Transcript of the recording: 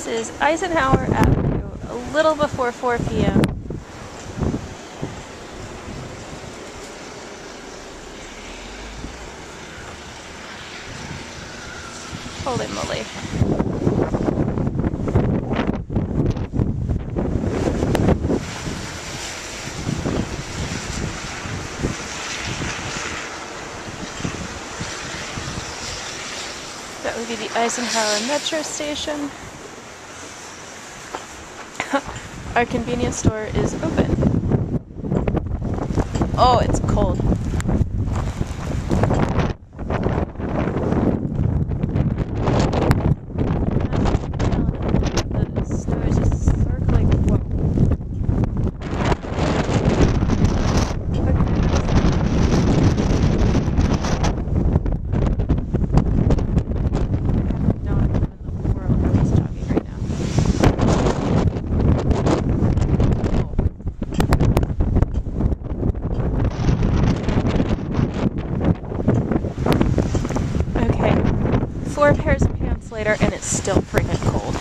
This is Eisenhower Avenue, a little before 4 p.m. Holy moly. That would be the Eisenhower Metro station. Our convenience store is open. Oh, it's cold. The store is just circling. Whoa. Four pairs of pants later, and it's still freaking cold.